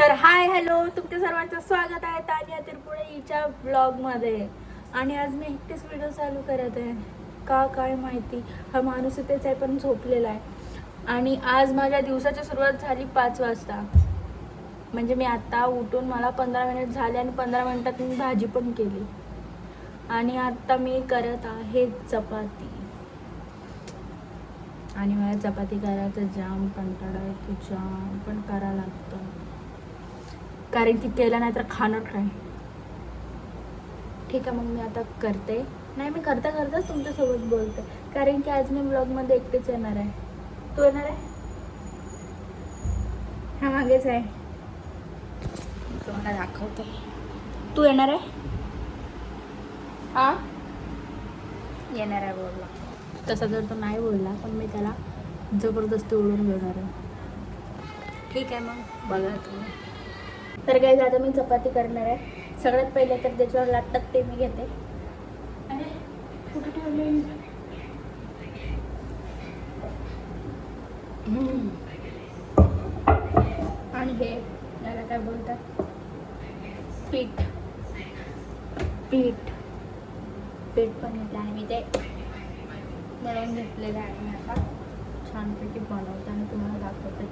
तर hi hello, तुमच्या सर्वांचं स्वागत आहे तानिया तिरपुळे हिच्या ब्लॉगमध्ये. आणि आज मी एकटीच व्हिडिओ चालू करत आहे. का काय माहिती, हा माणूस इथेच आहे पण झोपलेला आहे. आणि आज माझ्या दिवसाची सुरुवात झाली 5 वाजता. म्हणजे मी आता उठून मला 15 मिनिट झाले आणि 15 मिनिटात मी भाजी पण केली. आणि आता मी करत आहे चपाती. आणि मला चपाती करायचं जाम कंटाळा येतो, जाम पण करावं लागतं. कारण की केलं नाही तर खाणार काय. ठीक आहे, मग मी आता करते. नाही, मी करता करताच तुमच्यासोबत बोलते. कारण की आज मी ब्लॉगमध्ये एकटेच येणार आहे. तू येणार आहे? हा मागेच आहे, तुम्हाला दाखवते. तू येणार आहे? हा येणार आहे बोलला. तसा जर तो नाही बोलला पण मी त्याला जबरदस्ती ओढून घेणार आहे. ठीक आहे, मग बघा तुम्ही. तर काय आता मी चपाती करणार आहे. सगळ्यात पहिले तर त्याच्यावर लागतात ते मी घेते. अरे कुठे ठेवले? आणि हे याला काय बोलतात, पीठ पीठ पीठ पण घेतलं आणि मी ते बनवून घेतलेलं आहे. मी आता छानपैकी बनवते आणि तुम्हाला दाखवते.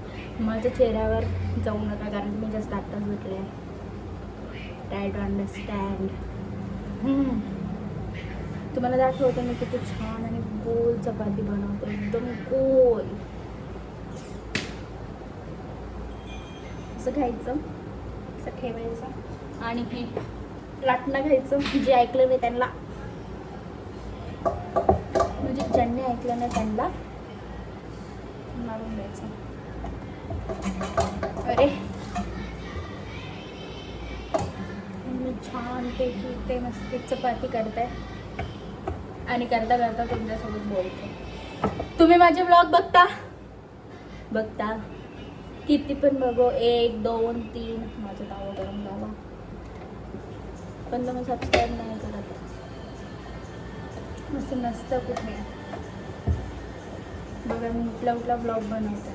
माझ्या चेहऱ्यावर जाऊ नका कारण मी जास्त आत्ताच भेटले आहे. Try to understand. तुम्हाला दाखवते मी किती छान आणि गोल चपाती बनवते, एकदम गोल. असं घ्यायचं, असं ठेवायचं आणि हे लाटणं घ्यायचं. जे ऐकलं नाही त्यांना, म्हणजे ज्यांनी ऐकलं नाही त्यांना मारून द्यायचं. अरे मी छानपैकी ते मस्त चपाती करते आणि करता करता तुमच्यासोबत बोलते. तुम्ही माझे ब्लॉग बघता किती पण बघो, 1 2 3 माझं नाव करून लावा, पण तुम्ही सबस्क्राईब नाही करत. मस्त नसतं कुठे. बघा मी उठला ब्लॉग बनवते,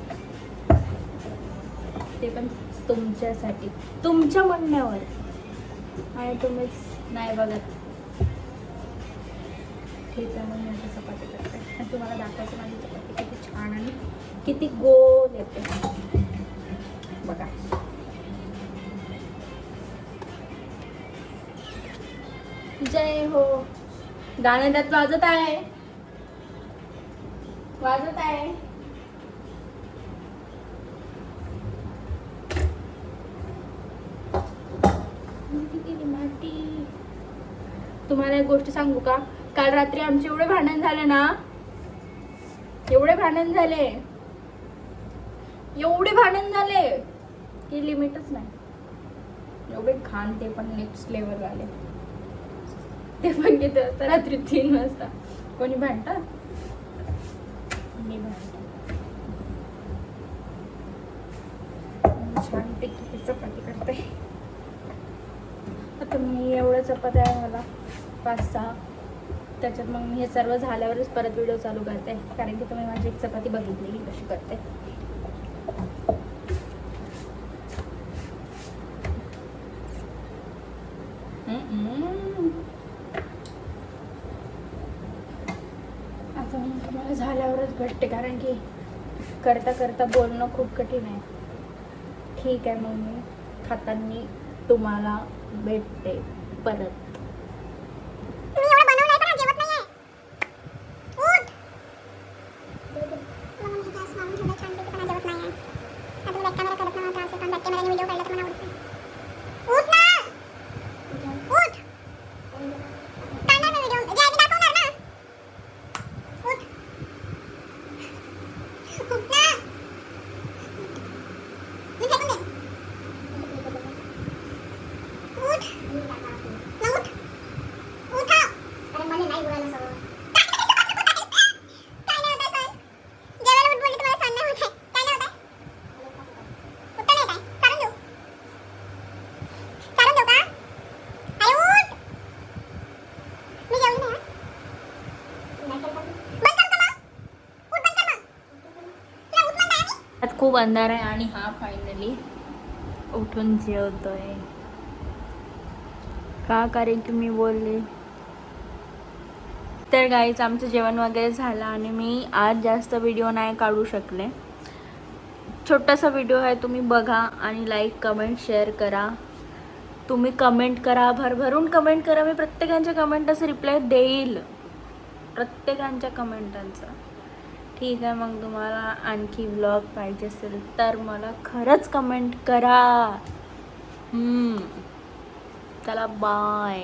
ते पण तुमच्यासाठी, तुमच्या म्हणण्यावर. आणि तुम्हीच नाही बघत. ठीक आहे, मग मी आता चपाती करते आणि तुम्हाला दाखवायचं माझी चपाती किती छान आणि किती गोल येते. बघा जय हो. गाणं त्यात वाजत आहे. तुम्हाला एक गोष्ट सांगू का? काल रात्री आमचे एवढे भांडण झाले ना, एवढे भांडण झाले की लिमिटच नाही. एवढे घाण, ते पण नेक्स्ट लेवल आले. ते पण किती वाजता? रात्री 3 वाजता. कोणी भांडतं? मी भांडते. छानपैकी चपाती करते. आता मी एवढं चपाती आहे मला 5-6. त्याच्यात मग मी हे सर्व झाल्यावरच परत व्हिडिओ चालू करते. कारण की तुम्ही माझी एक चपाती बघितली कशी करते. आता मी तुम्हाला झाल्यावरच भेटते कारण की करता करता बोलणं खूप कठीण आहे. ठीक आहे, मग मी खाताना तुम्हाला भेटते परत. खूप अंधार आहे आणि हा फायनली उठून जेवतोय का, कारण की मी बोलले. तर गाईच आमचं जेवण वगैरे झालं आणि मी आज जास्त व्हिडिओ नाही काढू शकले. छोटासा व्हिडिओ आहे, तुम्ही बघा आणि लाईक कमेंट शेअर करा. तुम्ही कमेंट करा, भरभरून कमेंट करा. मी प्रत्येकांच्या कमेंटचा रिप्लाय देईल, प्रत्येकांच्या कमेंटांचा. ठीक आहे, मग तुम्हाला आणखी व्लॉग पाहिजे असेल तर मला खरंच कमेंट करा. चला बाय.